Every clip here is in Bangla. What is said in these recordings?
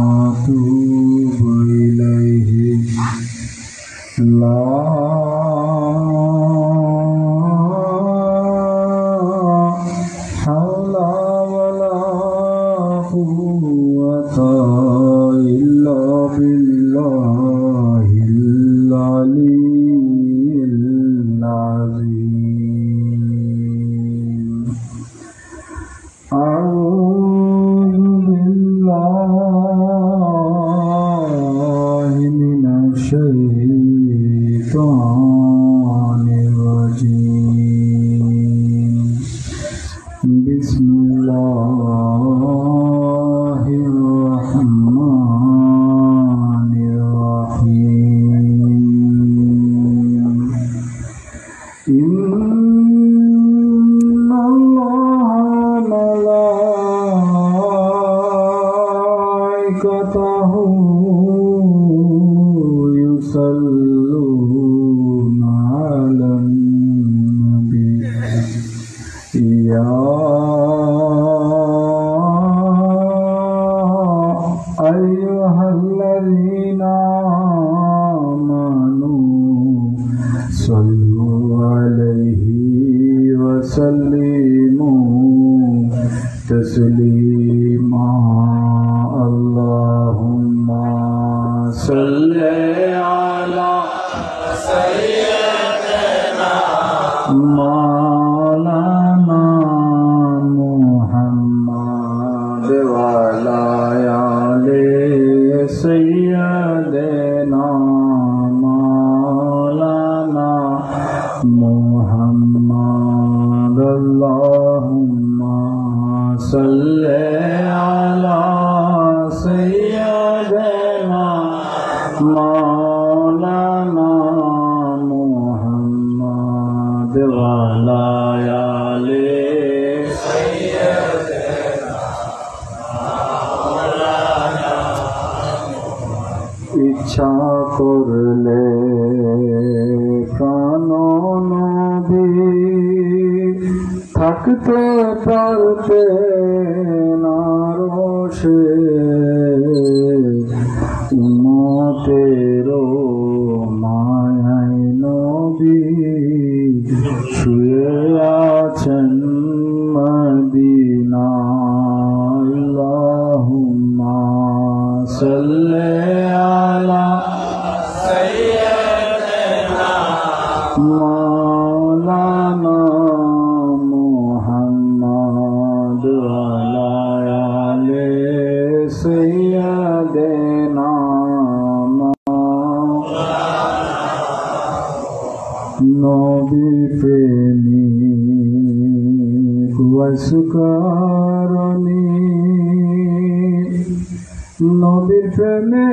وأتوب إليه لا حول ولا قوة إلا بالله العلي العظيم أعوذ بالله من الشيطان الرجيم بسم الله الرحمن الرحيم إن الله ملائكته يصلون على النبي يا أيها الذين آمنوا صلوا عليه وسلموا تسليما اللهم صل على سيدنا مولانا محمد وعلى آل سيدنا مولانا محمد اللهم صل على سيدنا مولانا محمد وعلى آل سيدنا مولانا ইচ্ছা করলে প্রাণ নবী থাকতে পারতে না রোষে উম্মতের মায়ায় নবী শুয়ে আছেন মদিনায় আল্লাহুম্মা সাল্লি আলা সাইয়্যিদিনা মাওলানা মুহাম্মদ ওয়া আলি সাইয়্যিদিনা নবী প্রেমিক ওয়াসকারণী নবীর প্রেমে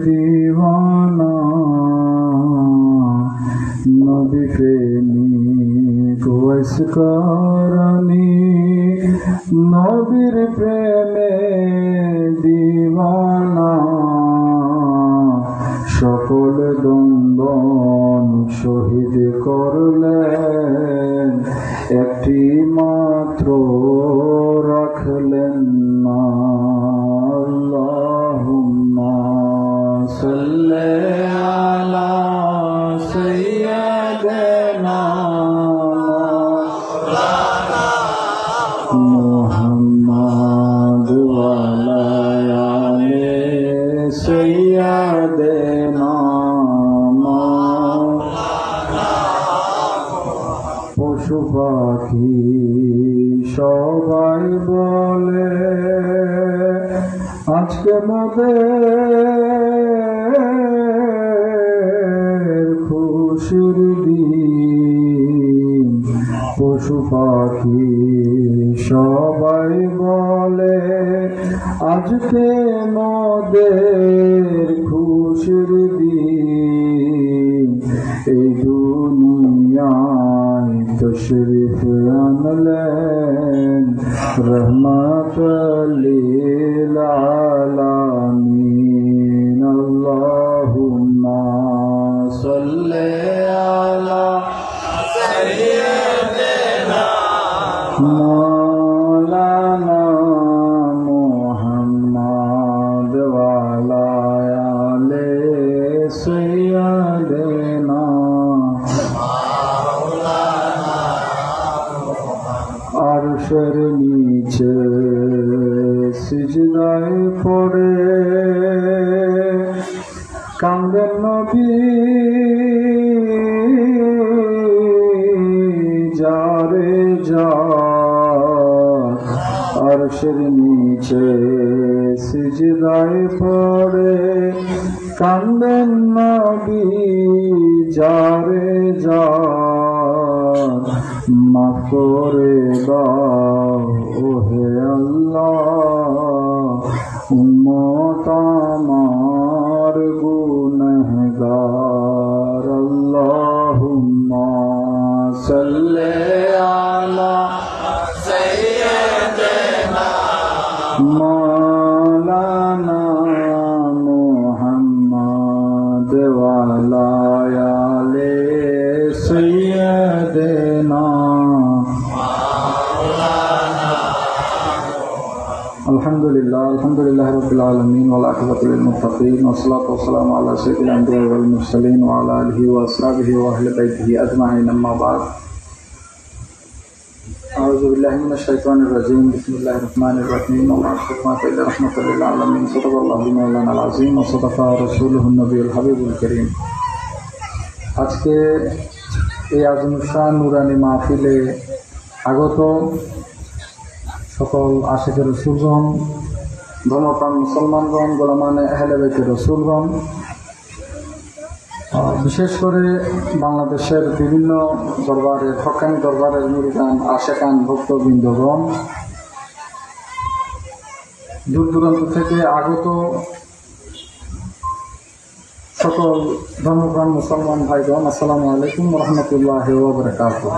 দিওয়ানা নবী প্রেমিক ওয়াসকারণী নবীর প্রেমে দিওয়ানা সকল দ্বন্দ্ব শহীদ করলেন একটি মাত্র রাখলেন না আল্লাহুম্মা সাল্লি আলা সাইয়্যিদিনা মুহাম্মদ ওয়া আলা আলি সাইয়্যিদিনা পশু পাখি সবাই বলে আজকে মোদের খুশির দিন পশু পাখি সবাই বলে আজকে মোদের খুশির দিন এই দুনিয়ায় তশরিফ আনলেন রহমাতুল লিল আলামিন আল্লাহুম্মা সাল্লি আলা সাইয়্যিদিনা मौलाना मोहम्मद वाला आले सैयदना अर्शर नीचे सिजदाए पड़े कांदेन नबी जारे जा अर्शर नीचे सिजदाए पड़े कांदेन नबी जारे जा माफ करे दाओ ओहे अल्लाह उम्मत আমার गुनहगार अल्लाहुम्मा सल्ले अला सय्यिदना मौलाना मुहम्मद वाला आले सय्यिदना अल्हम्दुलिल्लाह रब्बिल आलमीन वल आक़िबतु लिल मुत्तक़ीन वस्सलातु वस्सलामु अला सय्यिदिल अंबिया वल मुरसलीन व अला आलिहि व अस्हाबिहि व अहलि बैतिहि अजमाईन अम्मा बाद अऊज़ु बिल्लाहि मिनश शैतानिर रजीम बिस्मिल्लाहिर रहमानिर रहीम व मा अर्सलनाका इल्ला रहमतल लिल आलमीन सल्लल्लाहु मौलानाल अज़ीम व सदक़ा रसूलुहुन नबियुल हबीबुल करीम। আজকে এই আজমুশান নুরানি মাহফিলে আগত সকল আশিকের রসুলগণ, ধর্মপ্রাণ মুসলমানগণ, গোলামানে আহলে বাইতের রসুলগণ, বিশেষ করে বাংলাদেশের বিভিন্ন দরবারের হক্কানি দরবারের মুরিদান আশেকান ভক্তবৃন্দগণ, দূর দূরান্ত থেকে আগত সকল ধর্মপ্রাণ মুসলমান ভাইগণ, আসসালামু আলাইকুম ওয়া রাহমাতুল্লাহি ওয়া বারাকাতুহু।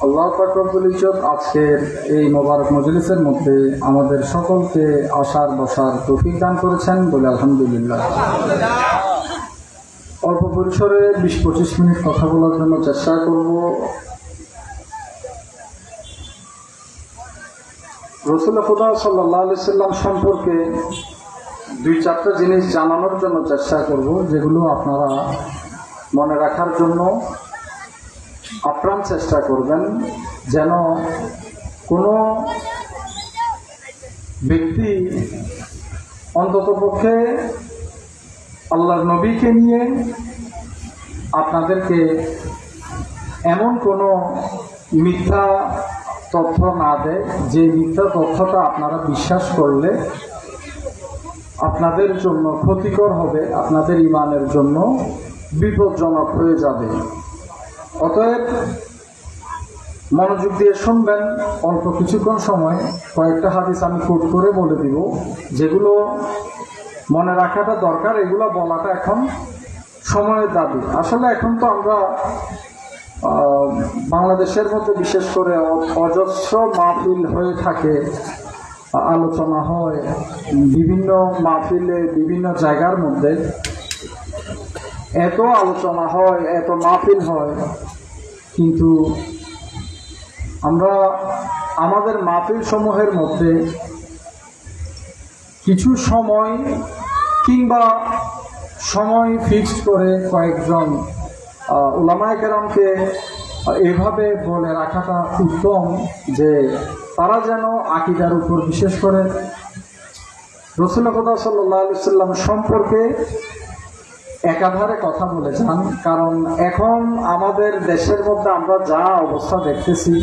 আল্লাহ পাক রব্বুল ইজ্জত আজকের এই মোবারক মজলিসের মধ্যে আমাদের সকলকে আসার বসার তৌফিক দান করেছেন বলে আলহামদুলিল্লাহ। অল্প পরিসরে 20-25 মিনিট কথা বলার জন্য চেষ্টা করব। রাসূল খুদা সাল্লাল্লাহু আলাইহি সাল্লাম সম্পর্কে 2-4টা জিনিস জানানোর জন্য চেষ্টা করব, যেগুলো আপনারা মনে রাখার জন্য আপ্রাণ চেষ্টা করবেন, যেন কোনো ব্যক্তি অন্ততপক্ষে আল্লাহর নবীকে নিয়ে আপনাদেরকে এমন কোনো মিথ্যা তথ্য না দেয় যে মিথ্যা তথ্যটা আপনারা বিশ্বাস করলে আপনাদের জন্য ক্ষতিকর হবে, আপনাদের ঈমানের জন্য বিপজ্জনক হয়ে যাবে। অতএব মনোযোগ দিয়ে শুনবেন। অল্প কিছুক্ষণ সময় কয়েকটা হাদিস আমি কোট করে বলে দিব, যেগুলো মনে রাখাটা দরকার। এগুলো বলাটা এখন সময়ের দাবি। আসলে এখন তো আমরা বাংলাদেশের মধ্যে বিশেষ করে অজস্র মাহফিল হয়ে থাকে, আলোচনা হয় বিভিন্ন মাহফিলে, বিভিন্ন জায়গার মধ্যে এত আলোচনা হয়, এত মাহফিল হয়, কিন্তু আমরা আমাদের মাহফিল সমূহের মধ্যে কিছু সময় কিংবা সময় ফিক্সড করে কয়েকজন উলামায়ে কেরামকে এভাবে বলে রাখাটা উত্তম যে তারা যেন আকীদার উপর বিশেষ করে রাসূল খুদা সাল্লাল্লাহু আলাইহি ওয়াসাল্লাম সম্পর্কে একাধারে কথা বলে যান। কারণ এখন আমাদের দেশের মধ্যে আমরা যা অবস্থা দেখতেছি,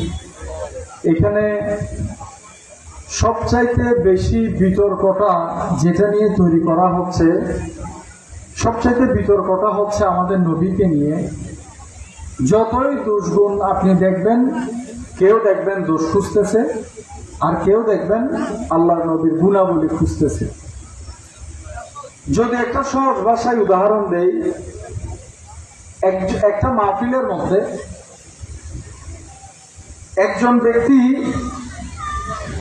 এখানে সবচাইতে বেশি বিতর্কটা যেটা নিয়ে তৈরি করা হচ্ছে, সবচাইতে বিতর্কটা হচ্ছে আমাদের নবীকে নিয়ে। যতই দোষগুণ আপনি দেখবেন, কেউ দেখবেন দোষ খুঁজতেছে, আর কেউ দেখবেন আল্লাহর নবীর গুণাবলী খুঁজতেছে। যদি একটা সহজ ভাষায় উদাহরণ দেই, একটা মাহফিলের মধ্যে একজন ব্যক্তি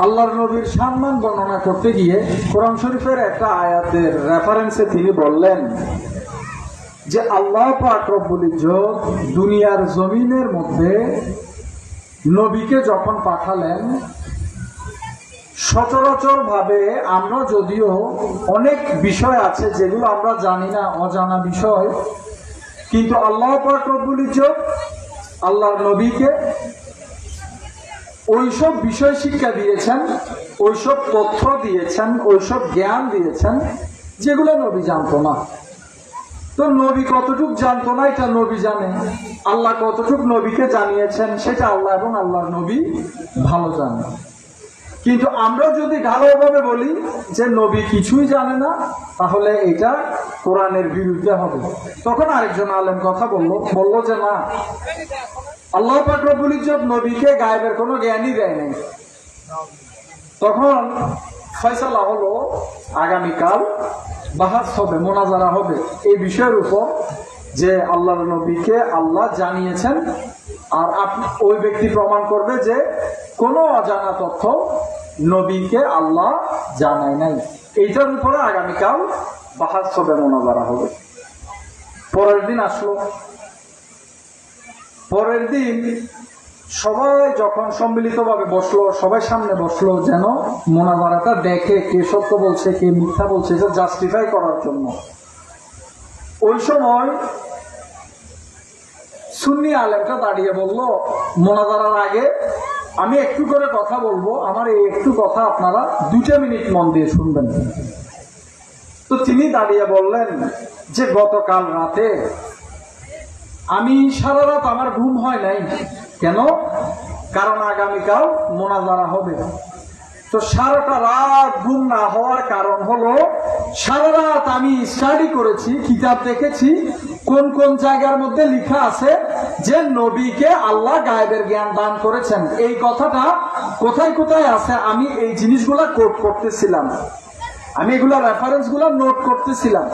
আল্লাহর নবীর সম্মান বর্ণনা করতে গিয়ে কোরআন শরীফের একটা আয়াতের রেফারেন্সে তিনি বললেন যে আল্লাহ পাক রব্বুল ইজ্জত দুনিয়ার জমিনের মধ্যে নবীকে যখন পাঠালেন, সচরাচর ভাবে আমরা যদিও অনেক বিষয় আছে যেগুলো আমরা জানি না, অজানা বিষয়, কিন্তু আল্লাহ পাক রব্বুল ইজ্জত আল্লাহর নবীকে ওইসব বিষয় শিক্ষা দিয়েছেন, ওইসব তথ্য দিয়েছেন, ওইসব জ্ঞান দিয়েছেন যেগুলো নবী জানতো না। তো নবী কতটুক জানতো না এটা নবী জানে, আল্লাহ কতটুক নবীকে জানিয়েছেন সেটা আল্লাহ এবং আল্লাহর নবী ভালো জানে। কিন্তু আমরা যদি ঢালাওভাবে বলি যে নবী কিছুই জানে না, তাহলে এটা কোরআনের বিরুদ্ধে হবে। তখন আরেকজন আলেম কথা বলল যে না, আল্লাহ পাক রব্বুল ইজ্জত নবীকে গায়েবের কোনো জ্ঞানই দেয় নাই। তখন ফয়সালা হলো আগামীকাল বাহাস হবে, মোনাজারা হবে এই বিষয়ের উপর যে আল্লাহর নবীকে আল্লাহ জানিয়েছেন, আর ওই ব্যক্তি প্রমাণ করবে যে কোনো অজানা তথ্য নবীকে আল্লাহ জানায় নাই। এইটার উপরে আগামীকাল বাহাস হবে, মোনাজারা হবে। পরের দিন আসলো, পরের দিন সবাই যখন সম্মিলিতভাবে বসলো, সবাই সামনে বসলো যেন মোনাজারাটা দেখে কে সত্য বলছে কে মিথ্যা বলছে, এটা জাস্টিফাই করার জন্য। ওই সময় সুন্নি আলেমটা দাঁড়িয়ে বলল, মোনাজারার আগে আমি একটু করে কথা বলবো, আমার এই একটু কথা আপনারা 2 মিনিট মন দিয়ে শুনবেন। তো তিনি দাঁড়িয়ে বললেন যে গতকাল রাতে আমি সারা রাত আমার ঘুম হয় নাই। কেন? কারণ আগামীকাল মোনাজারা হবে। তো সারাটা রাত ঘুম না হওয়ার কারণ হলো সারা রাত আমি স্টাডি করেছি, কিতাব দেখেছি কোন কোন জায়গার মধ্যে লেখা আছে যে নবীকে আল্লাহ গায়েবের জ্ঞান দান করেছেন। এই কথাটা কোথায় কোথায় আছে আমি এই জিনিসগুলা কোট করতেছিলাম, আমি এগুলা রেফারেন্স গুলা নোট করতেছিলাম।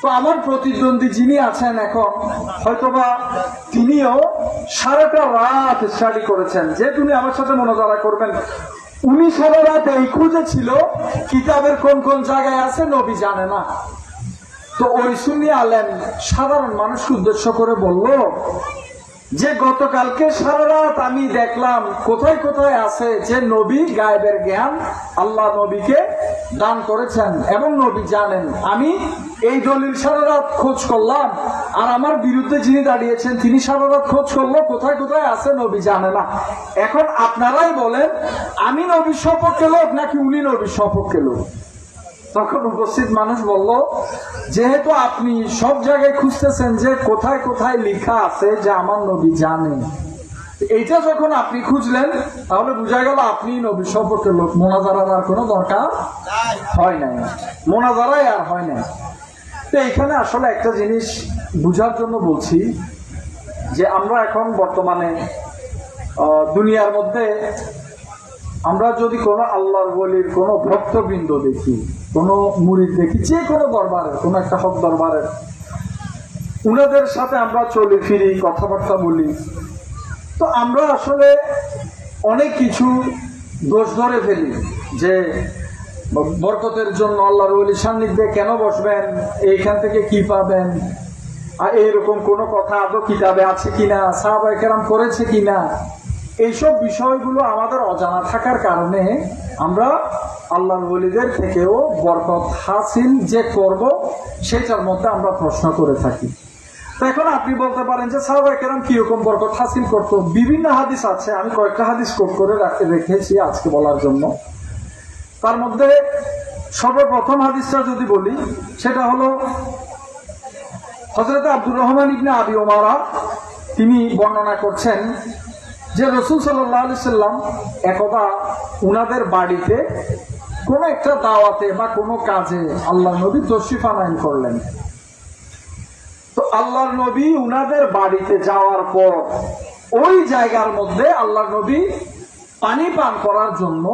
তো আমার প্রতিদ্বন্দ্বী যিনি আছেন এখন, হয়তোবা তিনিও সারাটা রাত স্টাডি করেছেন যে তুমি আমার সাথে মোনাজারা করবেন। উনি সারা রাত এই খুঁজে ছিল কিতাবের কোন কোন জায়গায় আছে নবী জানে না। তো ওই সুন্নি আলেম সাধারণ মানুষকে উদ্দেশ্য করে বলল যে গতকালকে সারা রাত আমি দেখলাম কোথায় কোথায় আছে যে নবী গায়েবের জ্ঞান আল্লাহ নবীকে দান করেছেন এবং নবী জানেন। আমি এই দলিল সারা রাত খোঁজ করলাম, আর আমার বিরুদ্ধে যিনি দাঁড়িয়েছেন তিনি সারা রাত খোঁজ করলো কোথায় কোথায় আছে নবী জানে না। এখন আপনারাই বলেন আমি নবীর সপক্ষে লোক নাকি উনি নবীর সপক্ষে লোক? তখন উপস্থিত মানুষ বলল, যেহেতু আপনি সব জায়গায় খুঁজতেছেন যে কোথায় কোথায় লেখা আছে যে আমার নবী জানে, এইটা যখন আপনি খুঁজলেন তাহলে বোঝা গেল আপনি নবীর সপক্ষে লোক। মোনাজারার আর কোনো দরকার হয় নাই, মোনাজারাই আর হয় নাই। তো এখানে আসলে একটা জিনিস বুঝার জন্য বলছি যে আমরা এখন বর্তমানে দুনিয়ার মধ্যে আমরা যদি কোনো আল্লাহর ওলির কোনো ভক্তবৃন্দ দেখি, কোনো মুরিদ দেখি, যে কোনো দরবারের, কোনো একটা হক দরবারের, উনাদের সাথে আমরা চলি ফিরি, কথাবার্তা বলি, তো আমরা আসলে অনেক কিছু দোষ ধরে ফেলি যে বরকতের জন্য আল্লাহর ওলির সান্নিধ্যে কেন বসবেন, এইখান থেকে কি পাবেন, আর এইরকম কোনো কথা আদৌ কিতাবে আছে কিনা, সাহাবায়ে কেরাম করেছে কিনা, এইসব বিষয়গুলো আমাদের অজানা থাকার কারণে আমরা আল্লাহর ওলিদের থেকেও বরকত হাসিল যে করব সেটার মধ্যে আমরা প্রশ্ন করে থাকি। তো এখন আপনি বলতে পারেন যে সাহাবায়ে কেরাম কিরকম বরকত হাসিল করতো। বিভিন্ন হাদিস আছে, আমি কয়েকটা হাদিস কোট করে রেখেছি আজকে বলার জন্য। তার মধ্যে সর্বপ্রথম হাদিসটা যদি বলি সেটা হলো হযরত আব্দুর রহমান ইবনে আবি ওমারা, তিনি বর্ণনা করছেন যে রাসূল সাল্লাল্লাহু আলাইহি সাল্লাম একদা উনাদের বাড়িতে কোন একটা দাওয়াতে বা কোনো কাজে আল্লাহর নবী তশরিফ আনয়ন করলেন। তো আল্লাহর নবী উনাদের বাড়িতে যাওয়ার পর ওই জায়গার মধ্যে আল্লাহর নবী পানি পান করার জন্য